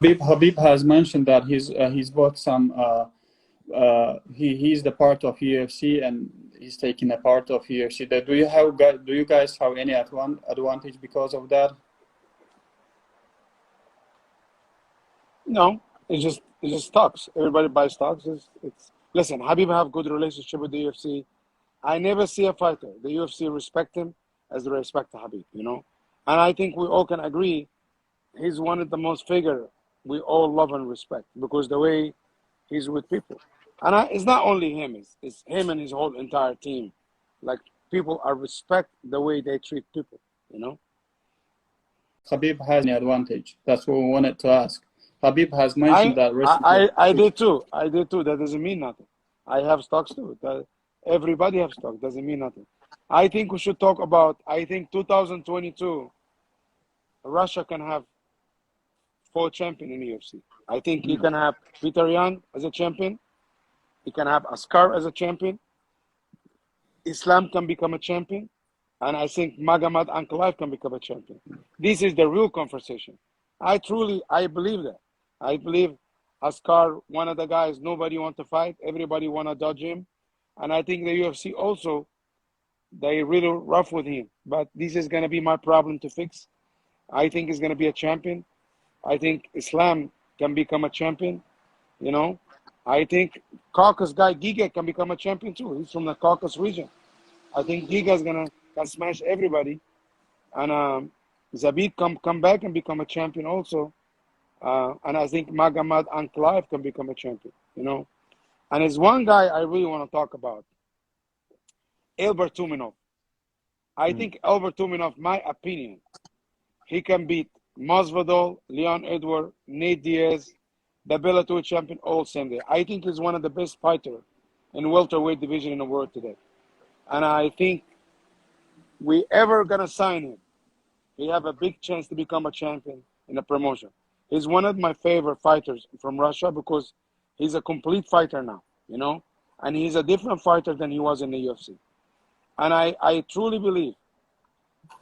Habib has mentioned that he's bought some. He's the part of UFC and he's taking a part of UFC. That do you guys have any advantage because of that? No, it's just stocks. Everybody buys stocks. It's listen. Habib have good relationship with the UFC. I never see a fighter. The UFC respect him as they respect Habib. And I think we all can agree he's one of the most figure we all love and respect because the way he's with people. And it's not only him, it's him and his whole entire team. Like, people are respect the way they treat people. Habib has any advantage? That's what we wanted to ask. Habib has mentioned I, that I, recently. I did too. I did too. That doesn't mean nothing. I have stocks too. Everybody have stocks. Doesn't mean nothing. I think we should talk about, I think 2022, Russia can have 4 champions in the UFC. I think you can have Peter Yan as a champion. You can have Askar as a champion. Islam can become a champion. And I think Magomed Ankalaev can become a champion. This is the real conversation. I believe that. I believe Askar, one of the guys nobody want to fight. Everybody want to dodge him. And I think the UFC also, they really rough with him. But this is going to be my problem to fix. I think he's going to be a champion. I think Islam can become a champion. I think Caucasus guy Giga can become a champion too. He's from the Caucasus region. I think Giga is can smash everybody, and Zabit come back and become a champion also. And I think Magomed Ankalaev can become a champion. And there's one guy I really want to talk about, Albert Tuminov. I think Albert Tuminov, my opinion, he can beat Masvidal, Leon Edward, Nate Diaz, the Bellator champion all same day. I think he's one of the best fighters in welterweight division in the world today. And I think we ever gonna sign him, he have a big chance to become a champion in the promotion. He's one of my favorite fighters from Russia because he's a complete fighter now, and he's a different fighter than he was in the UFC. And I truly believe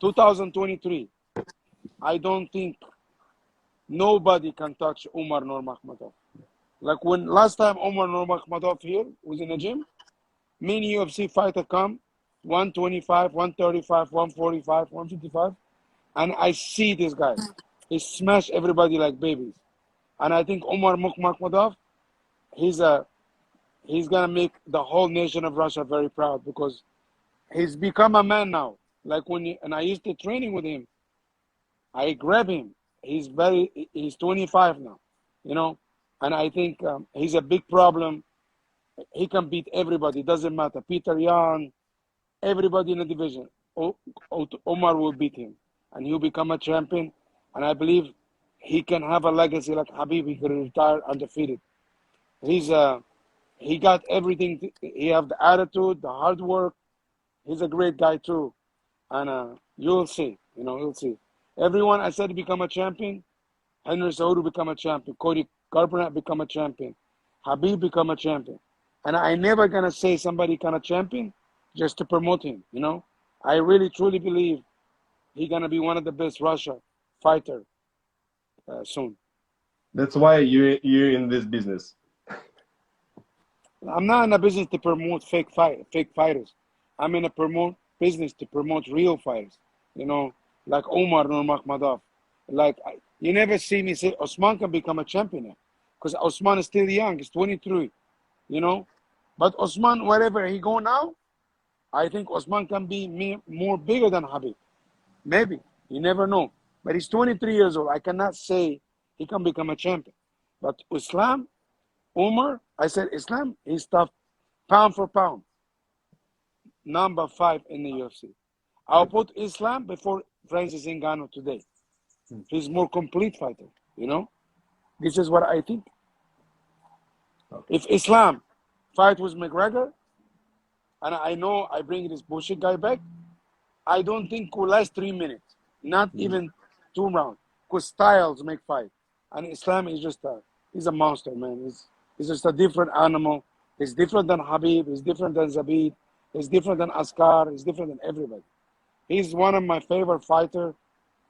2023, I don't think nobody can touch Umar Nurmagomedov. Like when last time Umar Nurmagomedov here was in the gym, many UFC fighter come, 125, 135, 145, 155, and I see this guy. He smash everybody like babies. And I think Umar Nurmagomedov, he's gonna make the whole nation of Russia very proud because he's become a man now. Like and I used to training with him. I grab him. He's 25 now, and I think he's a big problem. He can beat everybody. Doesn't matter. Peter Yan, everybody in the division. Omar will beat him, and he'll become a champion. And I believe he can have a legacy like Habib. He can retire undefeated. He got everything. He have the attitude, the hard work. He's a great guy too, and you'll see. You'll see. Everyone I said to become a champion. Henry Cejudo become a champion. Cody Garbrandt become a champion. Habib become a champion. And I never gonna say somebody become a champion just to promote him. I really truly believe he's gonna be one of the best Russia fighter soon. That's why you're in this business. I'm not in a business to promote fake fighters. I'm in a business to promote real fighters. Like Umar Nurmagomedov. Like, you never see me say Osman can become a champion now. Because Osman is still young. He's 23. But Osman, wherever he go now, I think Osman can be more bigger than Habib. Maybe. You never know. But he's 23 years old. I cannot say he can become a champion. But Umar, I said Islam, he's tough pound for pound. Number 5 in the UFC. I'll put Islam before Francis Ngannou today. He's more complete fighter, This is what I think. If Islam fight with McGregor, and I know I bring this bullshit guy back, I don't think will last 3 minutes. Not even 2 rounds. Because styles make fight. And Islam is he's a monster, man. He's just a different animal. He's different than Habib. He's different than Zabit. He's different than Askar. He's different than everybody. He's one of my favorite fighters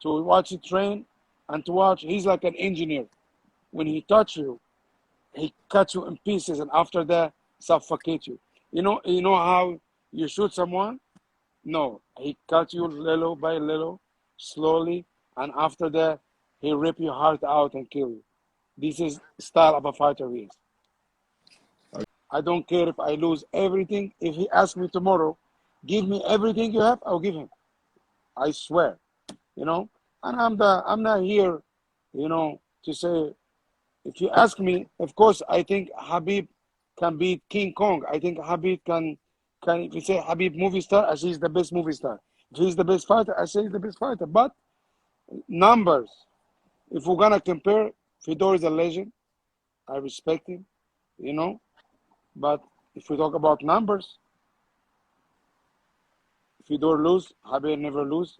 to watch him train and to watch. He's like an engineer. when he touch you, he cuts you in pieces, and after that, suffocate you. You know how you shoot someone? No, he cuts you little by little, slowly, and after that, he rip your heart out and kill you. This is style of a fighter he is. I don't care if I lose everything. If he asks me tomorrow, give me everything you have, I'll give him. I swear, And I'm not here, to say. If you ask me, of course, I think Khabib can beat King Kong. I think Khabib can. If you say Khabib movie star, I say he's the best movie star. If he's the best fighter, I say he's the best fighter. But numbers, if we're gonna compare, Fedor is a legend. I respect him, But if we talk about numbers, Fedor lose, Khabib never lose.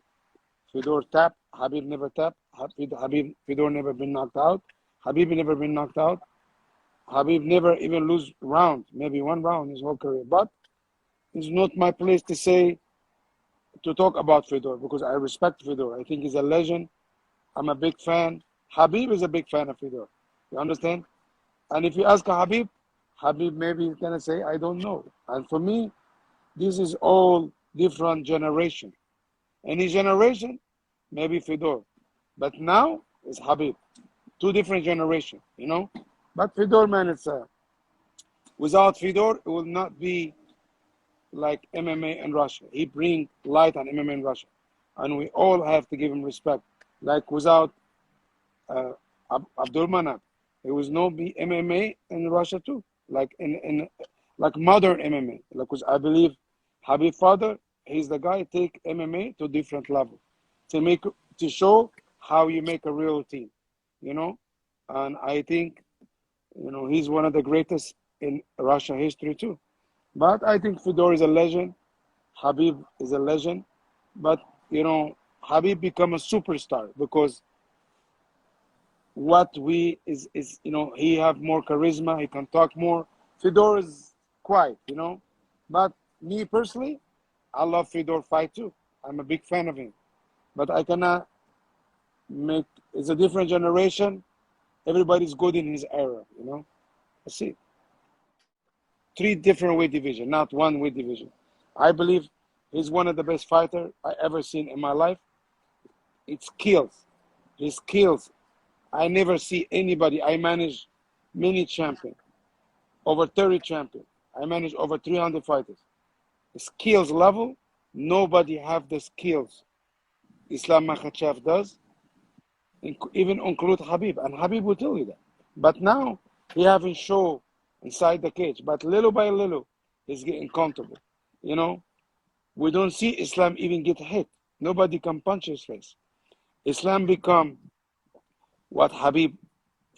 Fedor tap, Khabib never tap. Fedor never been knocked out. Khabib never been knocked out. Khabib never even lose round, maybe one round in his whole career. But it's not my place to talk about Fedor, because I respect Fedor. I think he's a legend. I'm a big fan. Khabib is a big fan of Fedor. You understand? And if you ask Khabib maybe he's gonna say, I don't know. And for me, this is all different generation. Any generation, maybe Fedor. But now it's Khabib. Two different generations, But Fedor, man, without Fedor, it will not be like MMA in Russia. He bring light on MMA in Russia. And we all have to give him respect. Like without Abdulmanap, there was no MMA in Russia too. Like like modern MMA. Like, I believe Khabib father, he's the guy take MMA to different level. To show how you make a real team. And I think, he's one of the greatest in Russian history too. But I think Fedor is a legend. Khabib is a legend. But, Khabib become a superstar because he have more charisma. He can talk more. Fedor is quiet, But me personally, I love Fedor fight too. I'm a big fan of him. But I cannot it's a different generation. Everybody's good in his era, I see. 3 different weight division, not 1 weight division. I believe he's one of the best fighters I ever seen in my life. It's skills. His skills. I never see anybody. I manage many champions, over 30 champions. I manage over 300 fighters. The skills level, nobody have the skills Islam Makhachev does. Even include Khabib, and Khabib will tell you that. But now he haven't shown inside the cage. But little by little, he's getting comfortable. We don't see Islam even get hit. Nobody can punch his face. Islam become what Khabib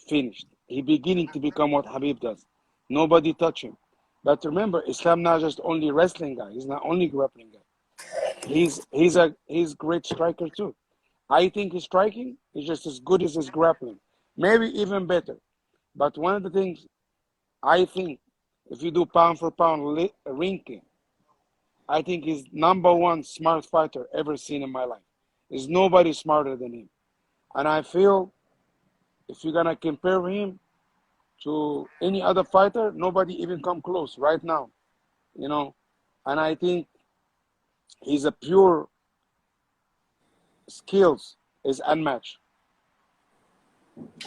finished. He beginning to become what Khabib does. Nobody touch him. But remember, Islam not just only wrestling guy. He's not only grappling guy. He's great striker too. I think his striking is just as good as his grappling, maybe even better. But one of the things I think, if you do pound for pound ranking, I think he's #1 smart fighter ever seen in my life. There's nobody smarter than him. And I feel if you're gonna compare him to any other fighter, nobody even come close right now, And I think he's a pure skills is unmatched.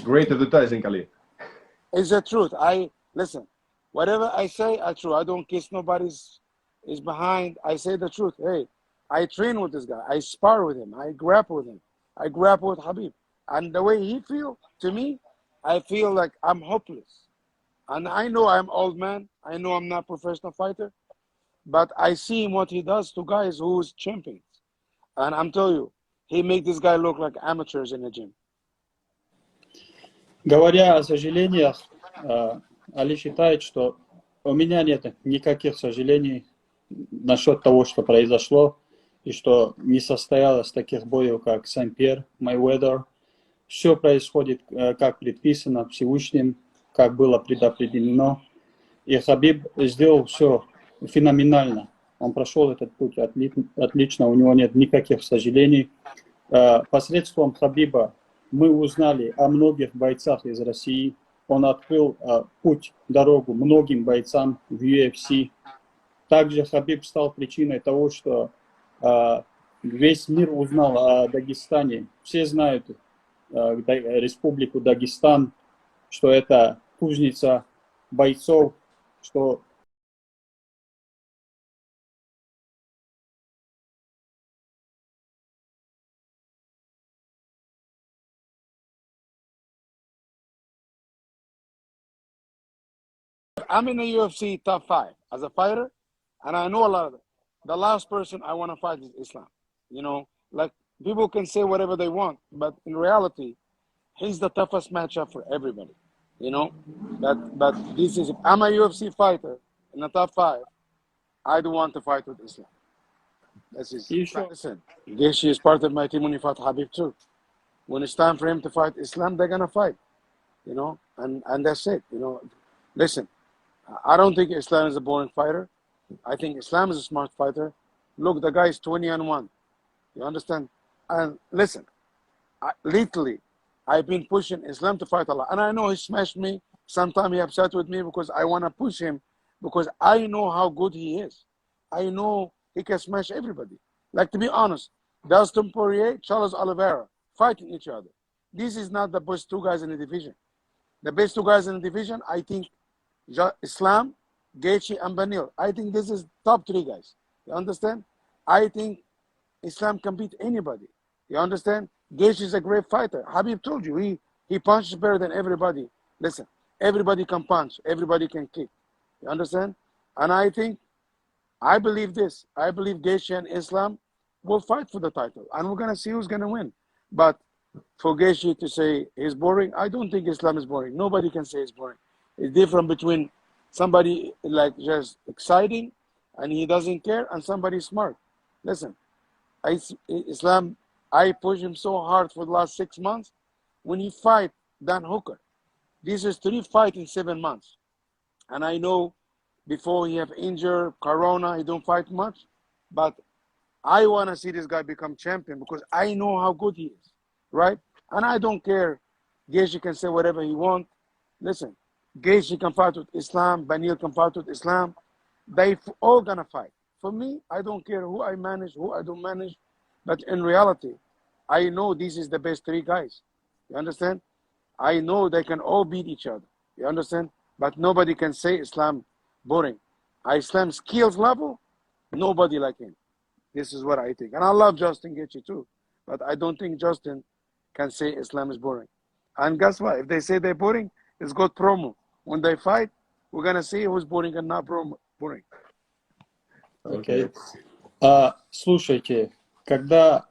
Great advertising, Ali. It's the truth. Listen, whatever I say, I true. I don't kiss nobody's is behind. I say the truth. Hey, I train with this guy. I spar with him. I grapple with him. I grapple with Khabib. And the way he feel, to me, I feel like I'm hopeless. And I know I'm old man. I know I'm not a professional fighter. But I see what he does to guys who's champions. And I'm telling you, he make this guy look like amateurs in the gym. Говоря о сожалениях, Али считает, что у меня нет никаких сожалений насчет того, что произошло, и что не состоялось таких боев, как Сен-Пьер, Мэйвезер. Все происходит, как предписано Всевышним, как было предопределено. И Кhabib сделал все феноменально. Он прошел этот путь отлично, у него нет никаких сожалений. Посредством Кhabиба мы узнали о многих бойцах из России. Он открыл путь, дорогу многим бойцам в UFC. Также Хабиб стал причиной того, что весь мир узнал о Дагестане. Все знают республику Дагестан, что это кузница бойцов, что I'm in the UFC top 5 as a fighter, and I know a lot of it. The last person I want to fight is Islam. You know, like people can say whatever they want, but in reality, he's the toughest matchup for everybody. You know, but this is, I'm a UFC fighter in the top 5. I don't want to fight with Islam. This is, listen, Gaethje is part of my team when he fought Khabib too. When it's time for him to fight Islam, they're gonna fight. You know, and that's it. You know, listen, I don't think Islam is a boring fighter. I think Islam is a smart fighter. Look, the guy is 20-1. You understand? And listen, literally, I've been pushing Islam to fight a lot. And I know he smashed me. Sometimes he upset with me because I want to push him because I know how good he is. I know he can smash everybody. Like, to be honest, Dustin Poirier, Charles Oliveira, fighting each other. This is not the best two guys in the division. The best two guys in the division, I think, Islam, Gaethje, and Banil. I think this is top 3 guys. You understand? I think Islam can beat anybody. You understand? Gaethje is a great fighter. Habib told you, he punches better than everybody. Listen, everybody can punch. Everybody can kick. You understand? And I believe this. I believe Gaethje and Islam will fight for the title. And we're going to see who's going to win. But for Gaethje to say he's boring, I don't think Islam is boring. Nobody can say it's boring. It's different between somebody like just exciting and he doesn't care and somebody smart. Listen, Islam, I push him so hard for the last 6 months. When he fight Dan Hooker, this is 3 fights in 7 months. And I know before he have injured, Corona, he don't fight much. But I want to see this guy become champion because I know how good he is, right? And I don't care. Gaethje can say whatever he wants. Listen, Gaethje can fight with Islam, Banil can fight with Islam. They all gonna fight. For me, I don't care who I manage, who I don't manage. But in reality, I know this is the best 3 guys. You understand? I know they can all beat each other. You understand? But nobody can say Islam boring. Islam's skills level, nobody like him. This is what I think. And I love Justin Gaethje too. But I don't think Justin can say Islam is boring. And guess what? If they say they're boring, it's good promo. When they fight, we're going to see who's boring and not boring. Okay. Слушайте, когда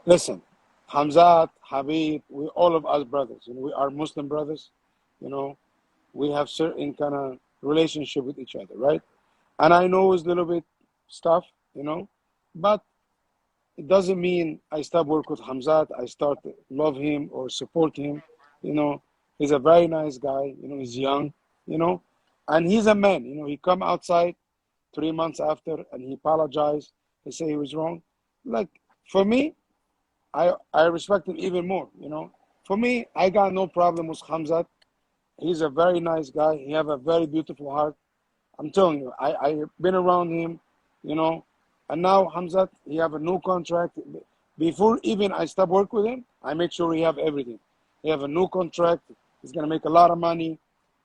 Listen, Khamzat, Habib, we all of us brothers. You know, we are Muslim brothers. You know, we have certain kind of relationship with each other, right? And I know it's a little bit stuff, you know, but it doesn't mean I stop work with Khamzat. I start to love him or support him. You know, he's a very nice guy. You know, he's young, you know, and he's a man. You know, he come outside 3 months after and he apologized. He say he was wrong. Like, for me, I respect him even more, you know. For me, I got no problem with Khamzat. He's a very nice guy. He have a very beautiful heart. I'm telling you, I've been around him, you know. And now Khamzat, he have a new contract. Before even I stop work with him, I make sure he have everything. He have a new contract. He's going to make a lot of money.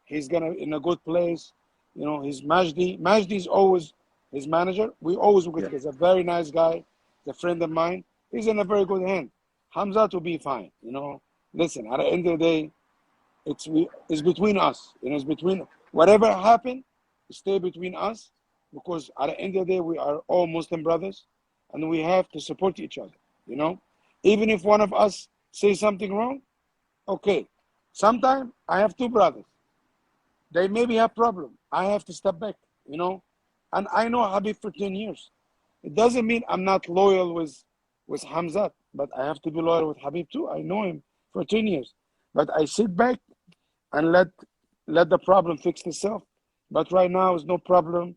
He's going to in a good place. You know, he's Majdi. Majdi is always his manager. We always work with him. He's a very nice guy. He's a friend of mine. He's in a very good hand. Khamzat will be fine, you know. Listen, at the end of the day, it's between us. You know, it's between whatever happened, stay between us because at the end of the day, we are all Muslim brothers and we have to support each other, you know. Even if one of us says something wrong, okay. Sometimes I have 2 brothers. They maybe have problem. I have to step back, you know. And I know Habib for 10 years. It doesn't mean I'm not loyal with with Khamzat, but I have to be loyal with Khabib too. I know him for 10 years. But I sit back and let the problem fix itself. But right now, is no problem.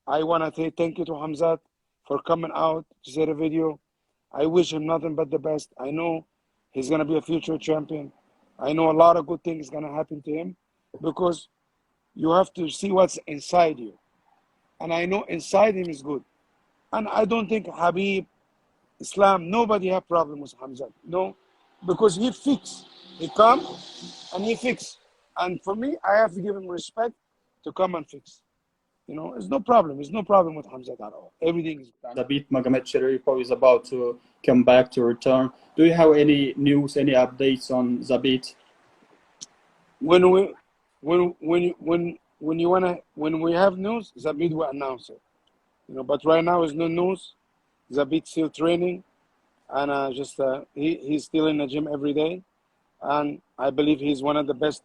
I want to say thank you to Khamzat for coming out to say the video. I wish him nothing but the best. I know he's going to be a future champion. I know a lot of good things going to happen to him because you have to see what's inside you. And I know inside him is good. And I don't think Khabib, Islam, nobody have problem with Khamzat. No, because he fix. He come and he fix. And for me, I have to give him respect to come and fix. You know, it's no problem. There's no problem with Khamzat at all. Everything is good. Zabit Magomedsharipov is about to come back to return. Do you have any news, any updates on Zabit? When we have news, Zabit will announce it. You know, but right now is no news. Zabit still training, and he's still in the gym every day, and I believe he's one of the best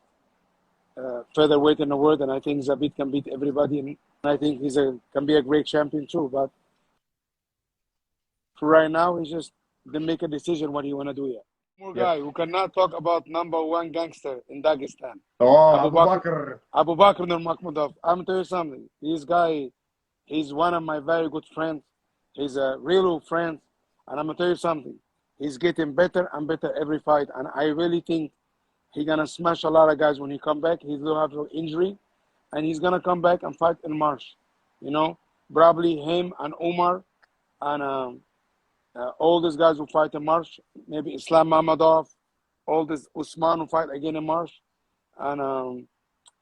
featherweight in the world, and I think Zabit can beat everybody, and I think can be a great champion too. But for right now, he's just to make a decision what he want to do here. More guy who cannot talk about #1 gangster in Dagestan. Oh, Abubakar. Abubakar Nurmagomedov. I'm gonna tell you something. This guy, he's one of my very good friends. He's a real friend, and I'm gonna tell you something. He's getting better and better every fight, and I really think he's gonna smash a lot of guys when he come back. He will have an injury, and he's gonna come back and fight in March. You know, probably him and Omar, and all these guys will fight in March. Maybe Islam Makhachev, all this Usman will fight again in March, and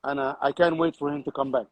I can't wait for him to come back.